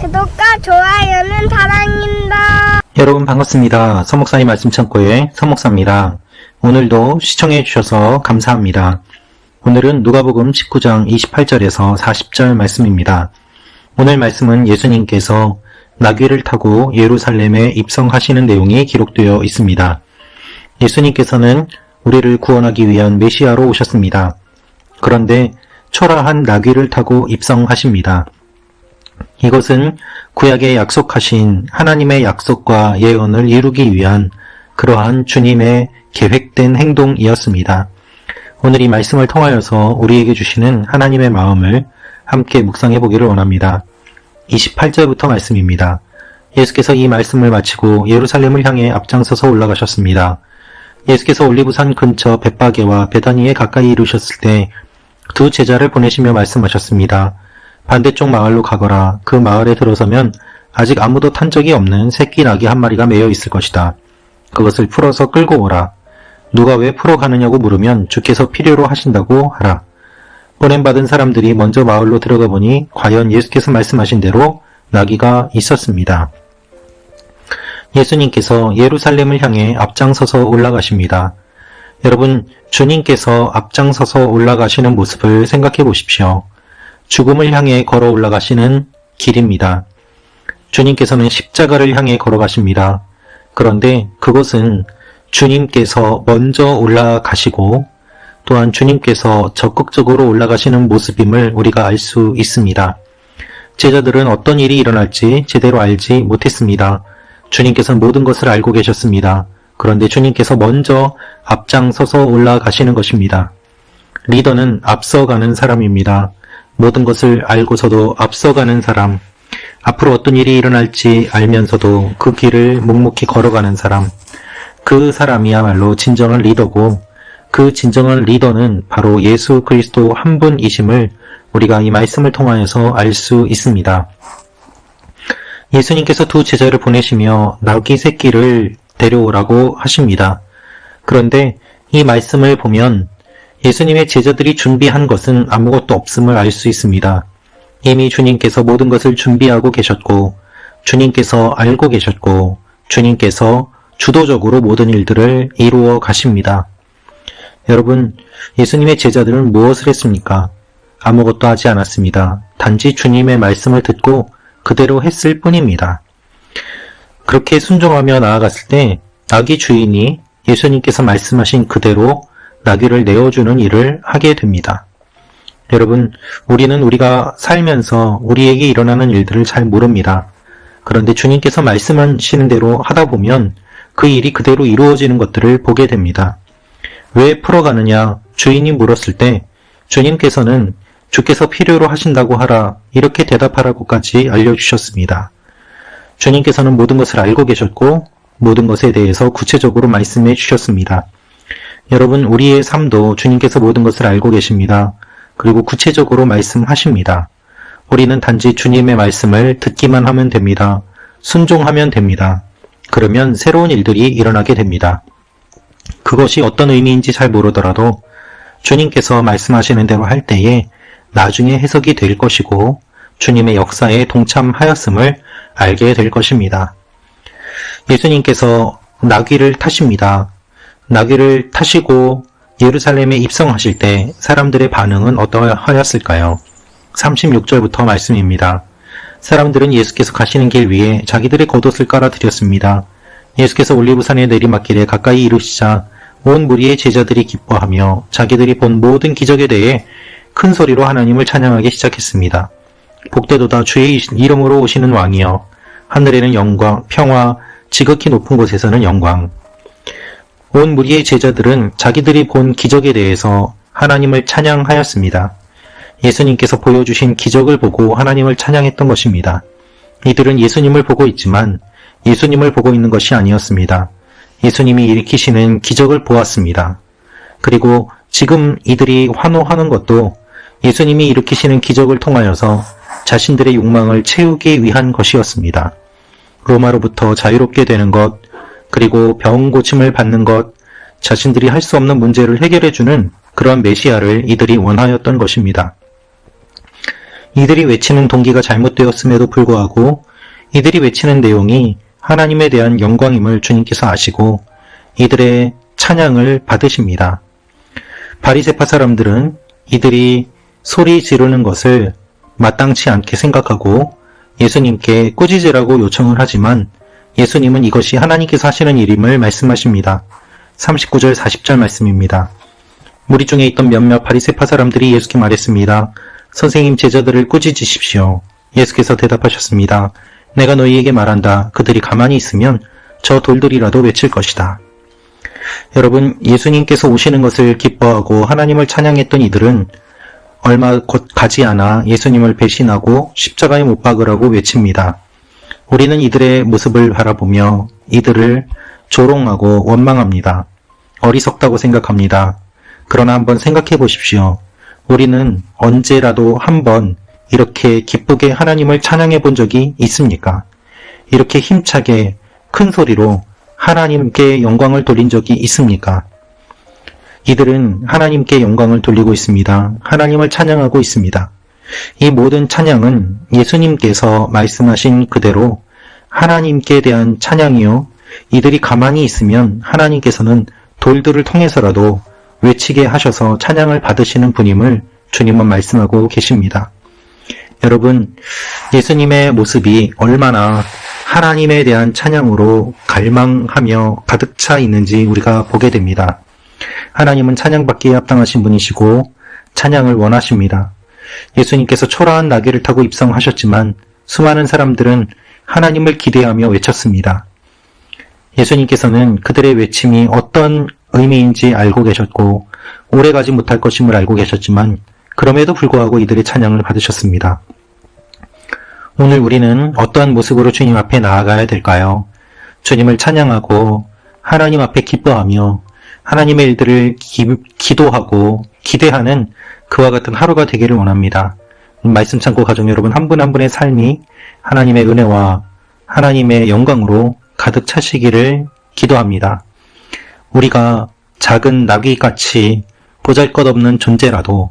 구독과 좋아요는 사랑입니다. 여러분 반갑습니다. 서목사의 말씀 창고의 서목사입니다. 오늘도 시청해 주셔서 감사합니다. 오늘은 누가복음 19장 28절에서 40절 말씀입니다. 오늘 말씀은 예수님께서 나귀를 타고 예루살렘에 입성하시는 내용이 기록되어 있습니다. 예수님께서는 우리를 구원하기 위한 메시아로 오셨습니다. 그런데 초라한 나귀를 타고 입성하십니다. 이것은 구약에 약속하신 하나님의 약속과 예언을 이루기 위한 그러한 주님의 계획된 행동이었습니다. 오늘 이 말씀을 통하여서 우리에게 주시는 하나님의 마음을 함께 묵상해 보기를 원합니다. 28절부터 말씀입니다. 예수께서 이 말씀을 마치고 예루살렘을 향해 앞장서서 올라가셨습니다. 예수께서 올리브산 근처 벳바게와 베다니에 가까이 이르셨을 때 두 제자를 보내시며 말씀하셨습니다. 반대쪽 마을로 가거라. 그 마을에 들어서면 아직 아무도 탄 적이 없는 새끼 나귀 한 마리가 매여 있을 것이다. 그것을 풀어서 끌고 오라. 누가 왜 풀어가느냐고 물으면 주께서 필요로 하신다고 하라. 보냄받은 사람들이 먼저 마을로 들어가 보니 과연 예수께서 말씀하신 대로 나귀가 있었습니다. 예수님께서 예루살렘을 향해 앞장서서 올라가십니다. 여러분, 주님께서 앞장서서 올라가시는 모습을 생각해 보십시오. 죽음을 향해 걸어 올라가시는 길입니다. 주님께서는 십자가를 향해 걸어가십니다. 그런데 그것은 주님께서 먼저 올라가시고 또한 주님께서 적극적으로 올라가시는 모습임을 우리가 알 수 있습니다. 제자들은 어떤 일이 일어날지 제대로 알지 못했습니다. 주님께서는 모든 것을 알고 계셨습니다. 그런데 주님께서 먼저 앞장서서 올라가시는 것입니다. 리더는 앞서가는 사람입니다. 모든 것을 알고서도 앞서가는 사람, 앞으로 어떤 일이 일어날지 알면서도 그 길을 묵묵히 걸어가는 사람, 그 사람이야말로 진정한 리더고 그 진정한 리더는 바로 예수 그리스도 한 분이심을 우리가 이 말씀을 통하여서 알 수 있습니다. 예수님께서 두 제자를 보내시며 나귀 새끼를 데려오라고 하십니다. 그런데 이 말씀을 보면 예수님의 제자들이 준비한 것은 아무것도 없음을 알 수 있습니다. 이미 주님께서 모든 것을 준비하고 계셨고 주님께서 알고 계셨고 주님께서 주도적으로 모든 일들을 이루어 가십니다. 여러분, 예수님의 제자들은 무엇을 했습니까? 아무것도 하지 않았습니다. 단지 주님의 말씀을 듣고 그대로 했을 뿐입니다. 그렇게 순종하며 나아갔을 때 나귀 주인이 예수님께서 말씀하신 그대로 나귀를 내어주는 일을 하게 됩니다. 여러분, 우리는 우리가 살면서 우리에게 일어나는 일들을 잘 모릅니다. 그런데 주님께서 말씀하시는 대로 하다 보면 그 일이 그대로 이루어지는 것들을 보게 됩니다. 왜 풀어가느냐? 주인이 물었을 때 주님께서는 주께서 필요로 하신다고 하라 이렇게 대답하라고까지 알려주셨습니다. 주님께서는 모든 것을 알고 계셨고 모든 것에 대해서 구체적으로 말씀해 주셨습니다. 여러분, 우리의 삶도 주님께서 모든 것을 알고 계십니다. 그리고 구체적으로 말씀하십니다. 우리는 단지 주님의 말씀을 듣기만 하면 됩니다. 순종하면 됩니다. 그러면 새로운 일들이 일어나게 됩니다. 그것이 어떤 의미인지 잘 모르더라도 주님께서 말씀하시는 대로 할 때에 나중에 해석이 될 것이고 주님의 역사에 동참하였음을 알게 될 것입니다. 예수님께서 나귀를 타십니다. 나귀를 타시고 예루살렘에 입성하실 때 사람들의 반응은 어떠하였을까요? 36절부터 말씀입니다. 사람들은 예수께서 가시는 길 위에 자기들의 겉옷을 깔아드렸습니다. 예수께서 올리브산의 내리막길에 가까이 이르시자 온 무리의 제자들이 기뻐하며 자기들이 본 모든 기적에 대해 큰 소리로 하나님을 찬양하기 시작했습니다. 복되도다 주의 이름으로 오시는 왕이여, 하늘에는 영광, 평화, 지극히 높은 곳에서는 영광. 온 무리의 제자들은 자기들이 본 기적에 대해서 하나님을 찬양하였습니다. 예수님께서 보여주신 기적을 보고 하나님을 찬양했던 것입니다. 이들은 예수님을 보고 있지만 예수님을 보고 있는 것이 아니었습니다. 예수님이 일으키시는 기적을 보았습니다. 그리고 지금 이들이 환호하는 것도 예수님이 일으키시는 기적을 통하여서 자신들의 욕망을 채우기 위한 것이었습니다. 로마로부터 자유롭게 되는 것, 그리고 병 고침을 받는 것, 자신들이 할 수 없는 문제를 해결해주는 그러한 메시아를 이들이 원하였던 것입니다. 이들이 외치는 동기가 잘못되었음에도 불구하고 이들이 외치는 내용이 하나님에 대한 영광임을 주님께서 아시고 이들의 찬양을 받으십니다. 바리새파 사람들은 이들이 소리 지르는 것을 마땅치 않게 생각하고 예수님께 꾸짖으라고 요청을 하지만 예수님은 이것이 하나님께서 하시는 일임을 말씀하십니다. 39절 40절 말씀입니다. 무리 중에 있던 몇몇 바리새파 사람들이 예수께 말했습니다. 선생님, 제자들을 꾸짖으십시오. 예수께서 대답하셨습니다. 내가 너희에게 말한다. 그들이 가만히 있으면 저 돌들이라도 외칠 것이다. 여러분, 예수님께서 오시는 것을 기뻐하고 하나님을 찬양했던 이들은 얼마 곧 가지 않아 예수님을 배신하고 십자가에 못 박으라고 외칩니다. 우리는 이들의 모습을 바라보며 이들을 조롱하고 원망합니다. 어리석다고 생각합니다. 그러나 한번 생각해 보십시오. 우리는 언제라도 한번 이렇게 기쁘게 하나님을 찬양해 본 적이 있습니까? 이렇게 힘차게 큰 소리로 하나님께 영광을 돌린 적이 있습니까? 이들은 하나님께 영광을 돌리고 있습니다. 하나님을 찬양하고 있습니다. 이 모든 찬양은 예수님께서 말씀하신 그대로 하나님께 대한 찬양이요. 이들이 가만히 있으면 하나님께서는 돌들을 통해서라도 외치게 하셔서 찬양을 받으시는 분임을 주님은 말씀하고 계십니다. 여러분, 예수님의 모습이 얼마나 하나님에 대한 찬양으로 갈망하며 가득 차 있는지 우리가 보게 됩니다. 하나님은 찬양받기에 합당하신 분이시고 찬양을 원하십니다. 예수님께서 초라한 나귀를 타고 입성하셨지만 수많은 사람들은 하나님을 기대하며 외쳤습니다. 예수님께서는 그들의 외침이 어떤 의미인지 알고 계셨고 오래가지 못할 것임을 알고 계셨지만 그럼에도 불구하고 이들의 찬양을 받으셨습니다. 오늘 우리는 어떠한 모습으로 주님 앞에 나아가야 될까요? 주님을 찬양하고 하나님 앞에 기뻐하며 하나님의 일들을 기도하고 기대하는 그와 같은 하루가 되기를 원합니다. 말씀 참고 가정 여러분 한 분 한 분의 삶이 하나님의 은혜와 하나님의 영광으로 가득 차시기를 기도합니다. 우리가 작은 나귀같이 보잘것없는 존재라도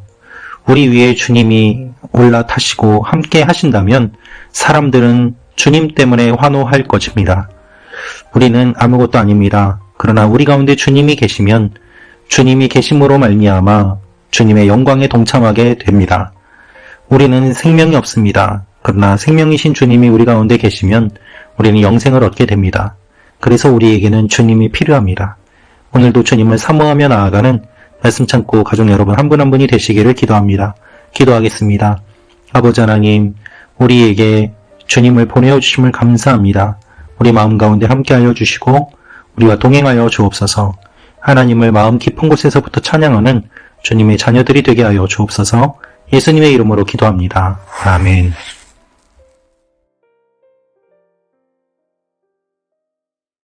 우리 위에 주님이 올라타시고 함께 하신다면 사람들은 주님 때문에 환호할 것입니다. 우리는 아무것도 아닙니다. 그러나 우리 가운데 주님이 계시면 주님이 계심으로 말미암아 주님의 영광에 동참하게 됩니다. 우리는 생명이 없습니다. 그러나 생명이신 주님이 우리 가운데 계시면 우리는 영생을 얻게 됩니다. 그래서 우리에게는 주님이 필요합니다. 오늘도 주님을 사모하며 나아가는 말씀 참고 가족 여러분 한 분 한 분이 되시기를 기도합니다. 기도하겠습니다. 아버지 하나님, 우리에게 주님을 보내어 주심을 감사합니다. 우리 마음 가운데 함께하여 주시고 우리와 동행하여 주옵소서. 하나님을 마음 깊은 곳에서부터 찬양하는 주님의 자녀들이 되게 하여 주옵소서. 예수님의 이름으로 기도합니다. 아멘.